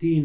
3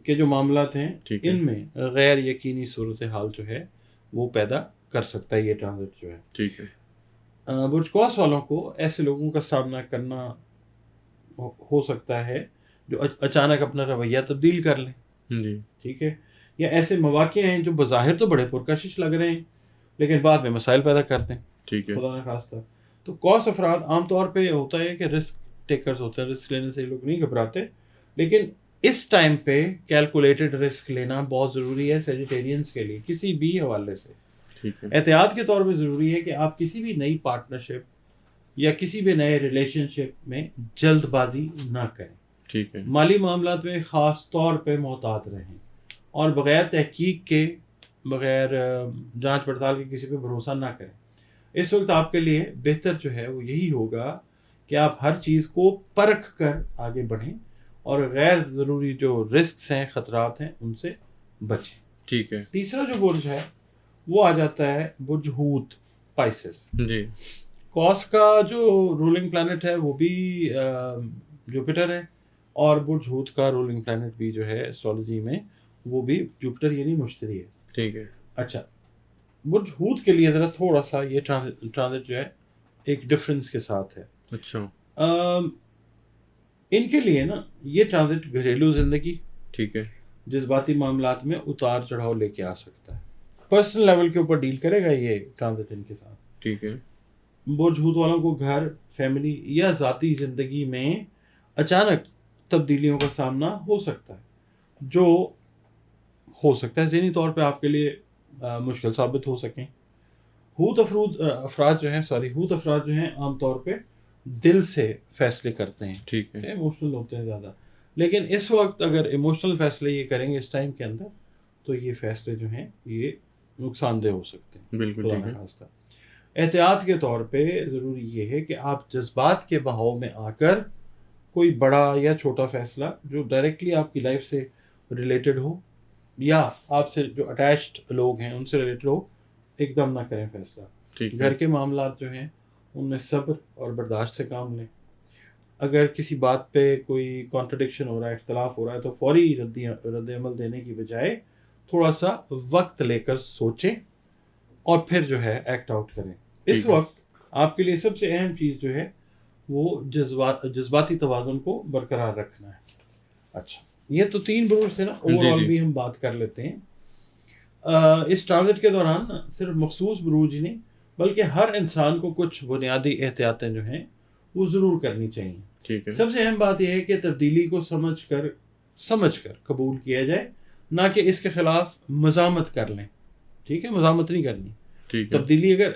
کے جو معاملات ہیں ٹھیک ہے ان میں غیر یقینی صورتحال جو ہے وہ پیدا کر سکتا ہے یہ ٹرانزٹ جو ہے. ٹھیک ہے برج قوس والوں کو ایسے لوگوں کا سامنا کرنا ہو سکتا ہے جو اچانک اپنا رویہ تبدیل کر لیں. جی ٹھیک ہے. یا ایسے مواقع ہیں جو بظاہر تو بڑے پرکشش لگ رہے ہیں لیکن بعد میں مسائل پیدا کرتے ہیں. ٹھیک ہے خدا نہ خواستہ. تو قوس افراد عام طور پہ ہوتا ہے کہ رسک ٹیکرز ہوتے ہیں، رسک لینے سے لوگ نہیں گھبراتے، لیکن اس ٹائم پہ کیلکولیٹڈ رسک لینا بہت ضروری ہے سیجیٹیرینس کے لیے کسی بھی حوالے سے. ٹھیک ہے احتیاط کے طور پہ ضروری ہے کہ آپ کسی بھی نئی پارٹنرشپ یا کسی بھی نئے ریلیشن شپ میں جلد بازی نہ کریں. ٹھیک ہے مالی معاملات میں خاص طور پہ محتاط رہیں اور بغیر تحقیق کے، بغیر جانچ پڑتال کے کسی پہ بھروسہ نہ کریں. اس وقت آپ کے لیے بہتر جو ہے وہ یہی ہوگا کہ آپ ہر چیز کو پرکھ کر آگے بڑھیں اور غیر ضروری جو رسکس ہیں، خطرات ہیں، ان سے بچیں. ٹھیک ہے تیسرا جو برج ہے وہ آ جاتا ہے برج ہوت، پائسس. جی قوس کا جو رولنگ پلانٹ ہے وہ بھی جوپیٹر ہے، اور برج ہوت کا رولنگ پلانٹ بھی جو ہے ایسٹرالوجی میں وہ بھی جوپیٹر یعنی مشتری ہے. ٹھیک ہے اچھا، برج ہوت کے لیے ذرا تھوڑا سا یہ ٹرانزٹ جو ہے ایک ڈفرنس کے ساتھ ہے. اچھا ان کے لیے نا یہ ٹرانزٹ گھریلو زندگی، ٹھیک ہے جذباتی معاملات میں اتار چڑھاؤ لے کے آ سکتا ہے. پرسنل لیول کے اوپر ڈیل کرے گا یہ ٹرانزٹ ان کے ساتھ. ٹھیک ہے برج ہوت والوں کو گھر، فیملی یا ذاتی زندگی میں اچانک تبدیلیوں کا سامنا ہو سکتا ہے جو ہو سکتا ہے ذہنی طور پہ آپ کے لیے مشکل ثابت ہو سکیں. ہوت افراد جو ہیں عام طور پہ دل سے فیصلے کرتے ہیں، ٹھیک ہے ایموشنل ہوتے ہیں زیادہ، لیکن اس وقت اگر ایموشنل فیصلے یہ کریں گے اس ٹائم کے اندر تو یہ فیصلے جو ہیں یہ نقصان دہ ہو سکتے ہیں. بالکل خدا ٹھیک نہ ہے خواستہ. احتیاط کے طور پہ ضروری یہ ہے کہ آپ جذبات کے بہاؤ میں آ کر کوئی بڑا یا چھوٹا فیصلہ جو ڈائریکٹلی آپ کی لائف سے ریلیٹڈ ہو یا آپ سے جو اٹیچڈ لوگ ہیں ان سے ریلیٹڈ ہو، ایک دم نہ کریں فیصلہ. ٹھیک ہے گھر کے معاملات جو ہیں ان میں صبر اور برداشت سے کام لیں. اگر کسی بات پہ کوئی کانٹرڈکشن ہو رہا ہے، اختلاف ہو رہا ہے، تو فوری رد عمل دینے کی بجائے تھوڑا سا وقت لے کر سوچیں اور پھر جو ہے ایکٹ آؤٹ کریں. اس ٹھیک ہے وقت آپ کے لیے سب سے اہم چیز جو ہے وہ جذباتی توازن کو برقرار رکھنا ہے. اچھا، یہ تو 3 بروج تھے نا، اوور آل جی بھی ہم بات کر لیتے ہیں. اس ٹرانزٹ کے دوران صرف مخصوص بروج ہی نہیں بلکہ ہر انسان کو کچھ بنیادی احتیاطیں جو ہیں وہ ضرور کرنی چاہیے. ٹھیک ہے سب سے اہم بات یہ ہے کہ تبدیلی کو سمجھ کر قبول کیا جائے، نہ کہ اس کے خلاف مزاحمت کر لیں. ٹھیک ہے، مزاحمت نہیں کرنی. ٹھیک ہے تبدیلی اگر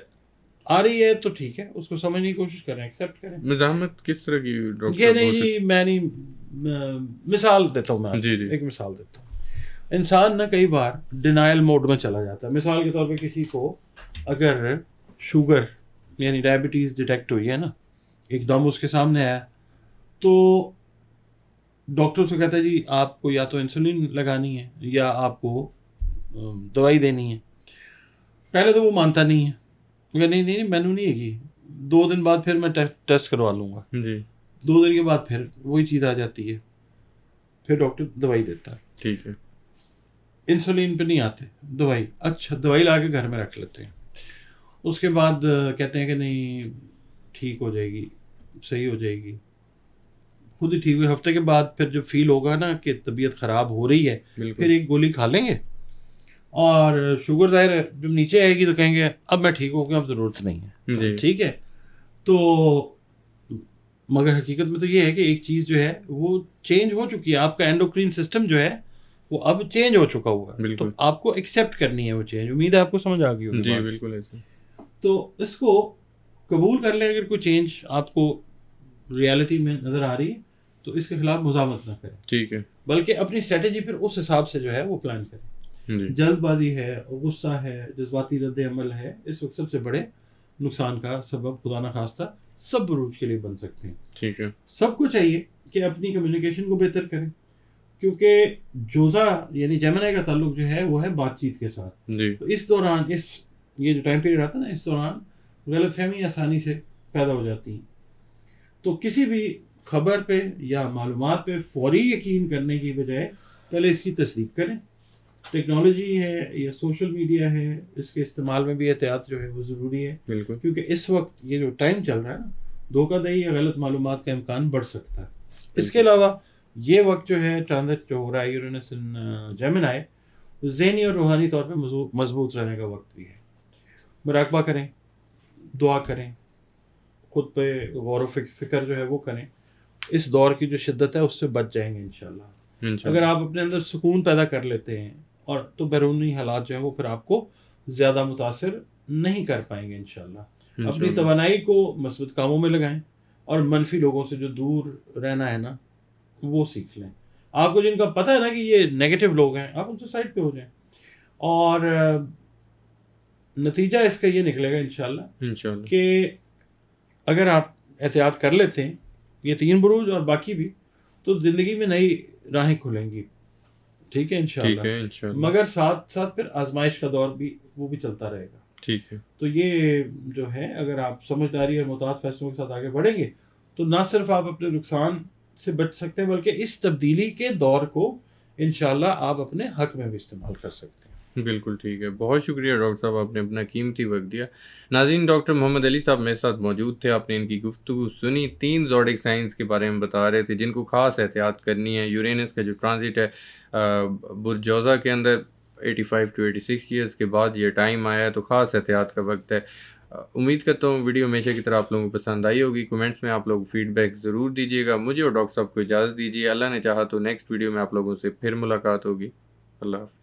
آ رہی ہے تو ٹھیک ہے، اس کو سمجھنے کی کوشش کریں، ایکسیپٹ کریں. مزاحمت کس طرح کی ڈاکٹر یہ صاحب نہیں ہو جی، میں نہیں مثال دیتا ہوں. میں جی جی ایک مثال دیتا ہوں. انسان نہ کئی بار ڈینائل موڈ میں چلا جاتا ہے. مثال کے طور پہ کسی کو اگر شوگر یعنی ڈائبٹیز ڈیٹیکٹ ہوئی ہے نا، ایک دم اس کے سامنے آیا تو ڈاکٹر سے کہتا ہے جی آپ کو یا تو انسولین لگانی ہے یا آپ کو دوائی دینی ہے. پہلے تو وہ مانتا نہیں ہے، مگر نہیں میں نے نہیں ہے کہ 2 دن بعد پھر میں ٹیسٹ کروا لوں گا. جی 2 دن کے بعد پھر وہی چیز آ جاتی ہے، پھر ڈاکٹر دوائی دیتا ہے. ٹھیک ہے انسولین پہ نہیں آتے، دوائی. اچھا، دوائی لا کے گھر میں رکھ لیتے ہیں. اس کے بعد کہتے ہیں کہ نہیں ٹھیک ہو جائے گی، صحیح ہو جائے گی. خود ہی ٹھیک ہوئی، ہفتے کے بعد پھر جب فیل ہوگا نا کہ طبیعت خراب ہو رہی ہے، پھر بالکل ایک گولی کھا لیں گے اور شوگر ظاہر ہے جب نیچے آئے گی تو کہیں گے اب میں ٹھیک ہو گیا، اب ضرورت نہیں ہے. جی ٹھیک ہے. تو مگر حقیقت میں تو یہ ہے کہ ایک چیز جو ہے وہ چینج ہو چکی ہے. آپ کا اینڈوکرین سسٹم جو ہے وہ اب چینج ہو چکا ہوا ہے، تو بالکل آپ کو ایکسیپٹ کرنی ہے وہ چینج. امید ہے آپ کو سمجھ آ گئی ہوگی جی بات. بالکل ایسے تو اس کو قبول کر لیں. اگر کوئی چینج آپ کو ریالٹی میں نظر آ رہی ہے تو اس کے خلاف مزاحمت نہ کریں، ٹھیک ہے بلکہ اپنی اسٹریٹجی پھر اس حساب سے جو ہے وہ پلان کریں. جی جلد بازی ہے، غصہ ہے، جذباتی رد عمل ہے، اس وقت سب سے بڑے نقصان کا سبب خدا نہ خواستہ سب بروج کے لیے بن سکتے ہیں. ٹھیک ہے سب کو چاہیے کہ اپنی کمیونیکیشن کو بہتر کریں، کیونکہ جوزا یعنی جیمنائی کا تعلق جو ہے وہ ہے بات چیت کے ساتھ. جی تو اس دوران یہ جو ٹائم پیریڈ آتا ہے نا، اس دوران غلط فہمی آسانی سے پیدا ہو جاتی ہیں. تو کسی بھی خبر پہ یا معلومات پہ فوری یقین کرنے کی بجائے پہلے اس کی تصدیق کریں. ٹیکنالوجی ہے یا سوشل میڈیا ہے, اس کے استعمال میں بھی احتیاط جو ہے وہ ضروری ہے, بالکل کیونکہ اس وقت یہ جو ٹائم چل رہا ہے نا, دھوکہ دہی یا غلط معلومات کا امکان بڑھ سکتا ہے. اس کے علاوہ یہ وقت جو ہے ٹرانزٹ جو ہو رہا ہے یورینس ان جیمنائی, ذہنی اور روحانی طور پہ مضبوط رہنے کا وقت بھی ہے. مراقبہ کریں, دعا کریں, خود پہ غور و فکر جو ہے وہ کریں. اس دور کی جو شدت ہے اس سے بچ جائیں گے انشاءاللہ. اگر آپ اپنے اندر سکون پیدا کر لیتے ہیں اور تو بیرونی حالات جو ہے وہ پھر آپ کو زیادہ متاثر نہیں کر پائیں گے انشاءاللہ. اپنی توانائی کو مثبت کاموں میں لگائیں اور منفی لوگوں سے جو دور رہنا ہے نا وہ سیکھ لیں. آپ کو جن کا پتہ ہے نا کہ یہ نیگیٹو لوگ ہیں, آپ ان سے سائڈ پہ ہو جائیں, اور نتیجہ اس کا یہ نکلے گا انشاءاللہ کہ اگر آپ احتیاط کر لیتے ہیں یہ 3 بروج اور باقی بھی, تو زندگی میں نئی راہیں کھلیں گی. ٹھیک ہے انشاءاللہ. مگر ساتھ ساتھ پھر آزمائش کا دور بھی وہ بھی چلتا رہے گا. ٹھیک ہے. تو یہ جو ہے اگر آپ سمجھداری اور محتاط فیصلوں کے ساتھ آگے بڑھیں گے تو نہ صرف آپ اپنے نقصان سے بچ سکتے ہیں بلکہ اس تبدیلی کے دور کو انشاءاللہ آپ اپنے حق میں بھی استعمال کر سکتے ہیں. بالکل ٹھیک ہے. بہت شکریہ ڈاکٹر صاحب, آپ نے اپنا قیمتی وقت دیا. ناظرین, ڈاکٹر محمد علی صاحب میرے ساتھ موجود تھے. آپ نے ان کی گفتگو سنی. 3 زوڈک سائنس کے بارے میں بتا رہے تھے جن کو خاص احتیاط کرنی ہے. یورینس کا جو ٹرانزٹ ہے برج جوزا کے اندر 85 to 86 ایئرس کے بعد یہ ٹائم آیا ہے, تو خاص احتیاط کا وقت ہے. امید کرتا ہوں ویڈیو ہمیشہ کی طرح آپ لوگوں کو پسند آئی ہوگی. کمنٹس میں آپ لوگ فیڈ بیک ضرور دیجیے گا. مجھے اور ڈاکٹر صاحب کو اجازت دیجیے. اللہ نے چاہا تو نیکسٹ ویڈیو میں آپ لوگوں سے پھر ملاقات ہوگی. اللہ حافظ.